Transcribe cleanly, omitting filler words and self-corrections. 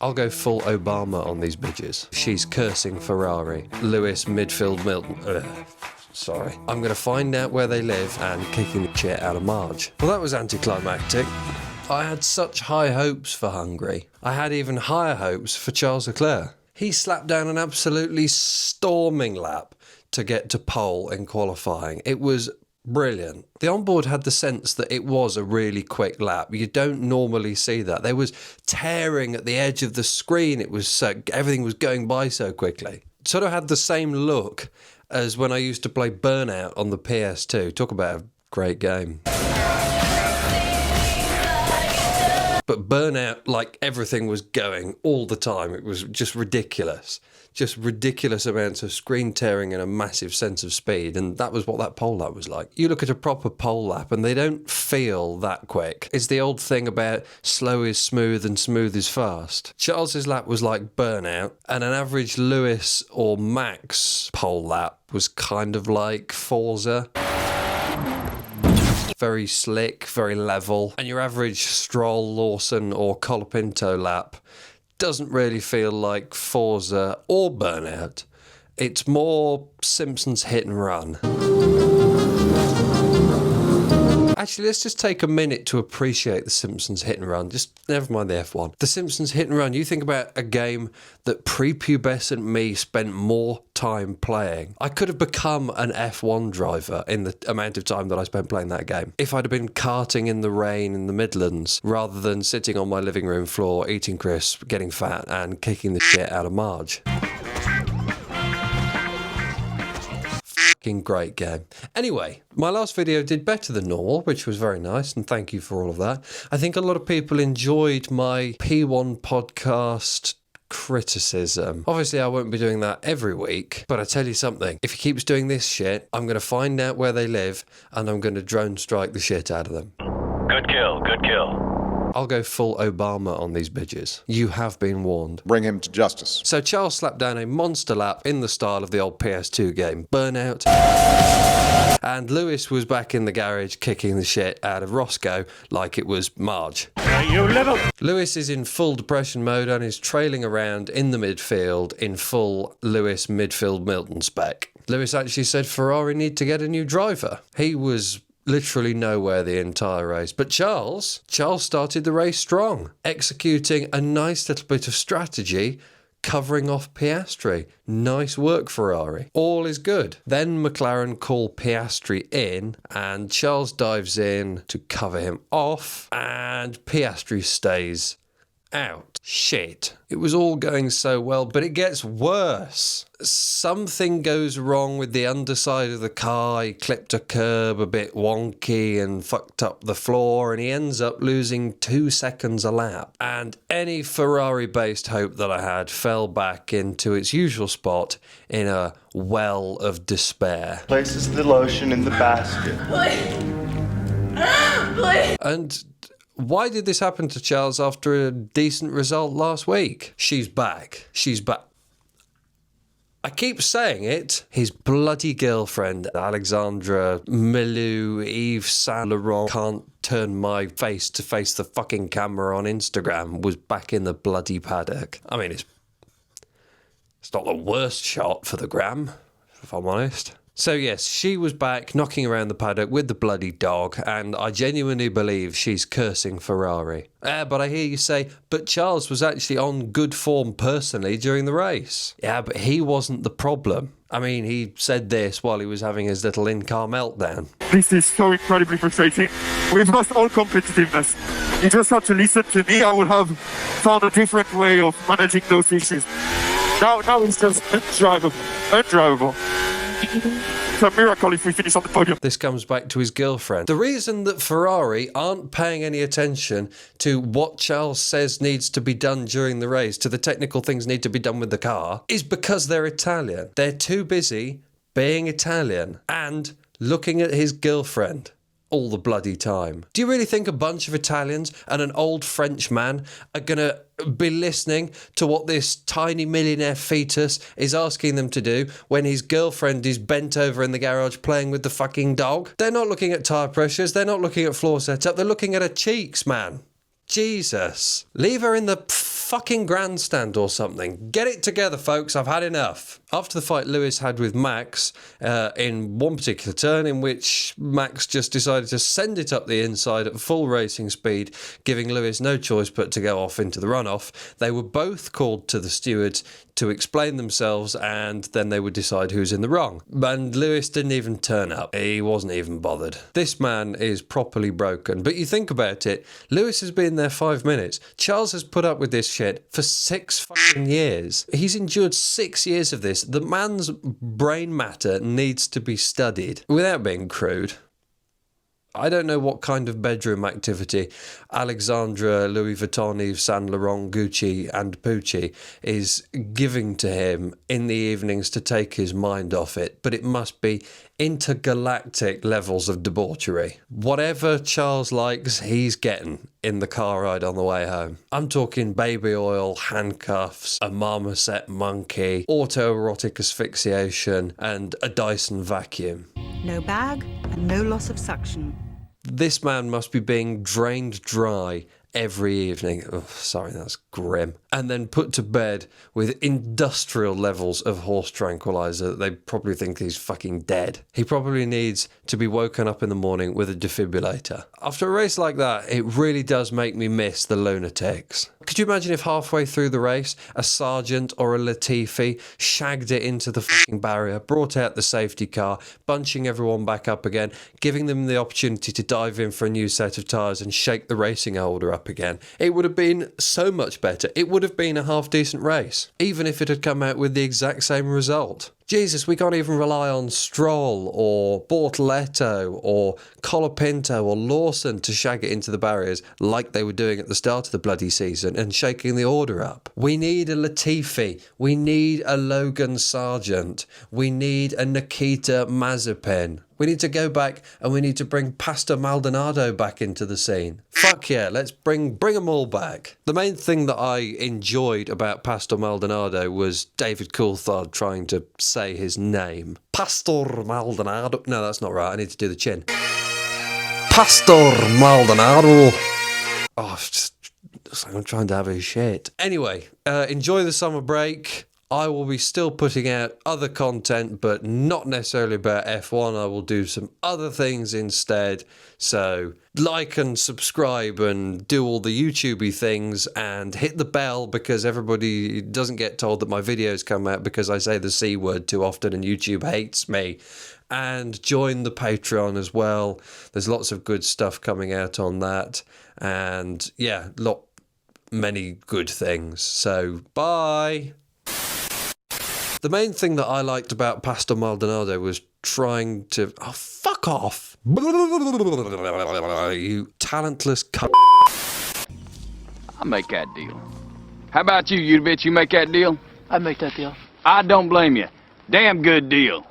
I'll go full Obama on these bitches. She's cursing Ferrari. Lewis, midfield, Milton. Sorry. I'm going to find out where they live and kicking the shit out of Marge. Well, that was anticlimactic. I had such high hopes for Hungary. I had even higher hopes for Charles Leclerc. He slapped down an absolutely storming lap to get to pole in qualifying. It was brilliant. The onboard had the sense that it was a really quick lap. You don't normally see that. There was tearing at the edge of the screen. It was so, everything was going by so quickly. Sort of had the same look as when I used to play Burnout on the PS2. Talk about a great game. But Burnout, like, everything was going all the time. It was just ridiculous. Just ridiculous amounts of screen tearing and a massive sense of speed. And that was what that pole lap was like. You look at a proper pole lap and they don't feel that quick. It's the old thing about slow is smooth and smooth is fast. Charles's lap was like Burnout, and an average Lewis or Max pole lap was kind of like Forza. Very slick, very level. And your average Stroll, Lawson or Colapinto lap doesn't really feel like Forza or Burnout. It's more Simpsons hit and run. Actually, let's just take a minute to appreciate the Simpsons hit and run. Just never mind the F1. The Simpsons hit and run, you think about a game that prepubescent me spent more time playing. I could have become an F1 driver in the amount of time that I spent playing that game. If I'd have been karting in the rain in the Midlands, rather than sitting on my living room floor, eating crisps, getting fat and kicking the shit out of Marge. Great game. Anyway, my last video did better than normal, which was very nice, and thank you for all of that. I think a lot of people enjoyed my P1 podcast criticism. Obviously, I won't be doing that every week, but I tell you something, if he keeps doing this shit, I'm going to find out where they live, and I'm going to drone strike the shit out of them. Good kill, good kill. I'll go full Obama on these bitches. You have been warned. Bring him to justice. So Charles slapped down a monster lap in the style of the old PS2 game, Burnout. And Lewis was back in the garage kicking the shit out of Roscoe like it was Marge. You little... Lewis is in full depression mode and is trailing around in the midfield in full Lewis midfield Milton spec. Lewis actually said Ferrari need to get a new driver. He was literally nowhere the entire race. But Charles started the race strong, executing a nice little bit of strategy, covering off Piastri. Nice work, Ferrari. All is good. Then McLaren call Piastri in, and Charles dives in to cover him off, and Piastri stays out. Shit. It was all going so well, but it gets worse. Something goes wrong with the underside of the car. He clipped a curb a bit wonky and fucked up the floor, and he ends up losing 2 seconds a lap. And any Ferrari-based hope that I had fell back into its usual spot in a well of despair. Places the lotion in the basket. Please. And why did this happen to Charles after a decent result last week? She's back. She's back. I keep saying it. His bloody girlfriend, Alexandra, Mleux, Yves Saint Laurent, can't turn my face to face the fucking camera on Instagram, was back in the bloody paddock. I mean, it's not the worst shot for the gram, if I'm honest. So yes, she was back knocking around the paddock with the bloody dog, and I genuinely believe she's cursing Ferrari. But I hear you say, but Charles was actually on good form personally during the race. Yeah, but he wasn't the problem. I mean, he said this while he was having his little in-car meltdown. This is so incredibly frustrating. We've lost all competitiveness. You just have to listen to me. I would have found a different way of managing those issues. Now it's just undrivable. It's a miracle if we finish on the podium. This comes back to his girlfriend. The reason that Ferrari aren't paying any attention to what Charles says needs to be done during the race, to the technical things need to be done with the car, is because they're Italian. They're too busy being Italian and looking at his girlfriend all the bloody time. Do you really think a bunch of Italians and an old French man are going to be listening to what this tiny millionaire fetus is asking them to do when his girlfriend is bent over in the garage playing with the fucking dog? They're not looking at tyre pressures, they're not looking at floor setup, they're looking at her cheeks, man. Jesus. Leave her in the fucking grandstand or something. Get it together, folks. I've had enough. After the fight Lewis had with Max, in one particular turn in which Max just decided to send it up the inside at full racing speed, giving Lewis no choice but to go off into the runoff, they were both called to the stewards to explain themselves, and then they would decide who's in the wrong. And Lewis didn't even turn up. He wasn't even bothered. This man is properly broken. But you think about it, Lewis has been there 5 minutes. Charles has put up with this shit for 6 fucking years. He's endured 6 years of this. The man's brain matter needs to be studied. Without being crude, I don't know what kind of bedroom activity Alexandra, Louis Vuitton, Yves Saint Laurent, Gucci and Pucci is giving to him in the evenings to take his mind off it, but it must be intergalactic levels of debauchery. Whatever Charles likes, he's getting in the car ride on the way home. I'm talking baby oil, handcuffs, a marmoset monkey, autoerotic asphyxiation and a Dyson vacuum. No bag and no loss of suction. This man must be being drained dry every evening. Oh, sorry, that's grim. And then put to bed with industrial levels of horse tranquilizer that they probably think he's fucking dead. He probably needs to be woken up in the morning with a defibrillator. After a race like that, it really does make me miss the lunatics. Could you imagine if halfway through the race, a sergeant or a Latifi shagged it into the fucking barrier, brought out the safety car, bunching everyone back up again, giving them the opportunity to dive in for a new set of tyres and shake the racing holder up again? It would have been so much better. It would have been a half-decent race, even if it had come out with the exact same result. Jesus, we can't even rely on Stroll or Bortoletto or Colapinto or Lawson to shag it into the barriers like they were doing at the start of the bloody season and shaking the order up. We need a Latifi. We need a Logan Sargent. We need a Nikita Mazepin. We need to go back and we need to bring Pastor Maldonado back into the scene. Fuck yeah, let's bring them all back. The main thing that I enjoyed about Pastor Maldonado was David Coulthard trying to say his name. Pastor Maldonado. No, that's not right. I need to do the chin. Pastor Maldonado. Oh, it's like I'm trying to have a shit. Anyway, enjoy the summer break. I will be still putting out other content, but not necessarily about F1. I will do some other things instead. So like and subscribe and do all the YouTubey things and hit the bell because everybody doesn't get told that my videos come out because I say the C word too often and YouTube hates me. And join the Patreon as well. There's lots of good stuff coming out on that. And yeah, many good things. So bye. The main thing that I liked about Pastor Maldonado was trying to... Oh, fuck off! You talentless cunt. I'll make that deal. How about you, you bitch? You make that deal? I make that deal. I don't blame you. Damn good deal.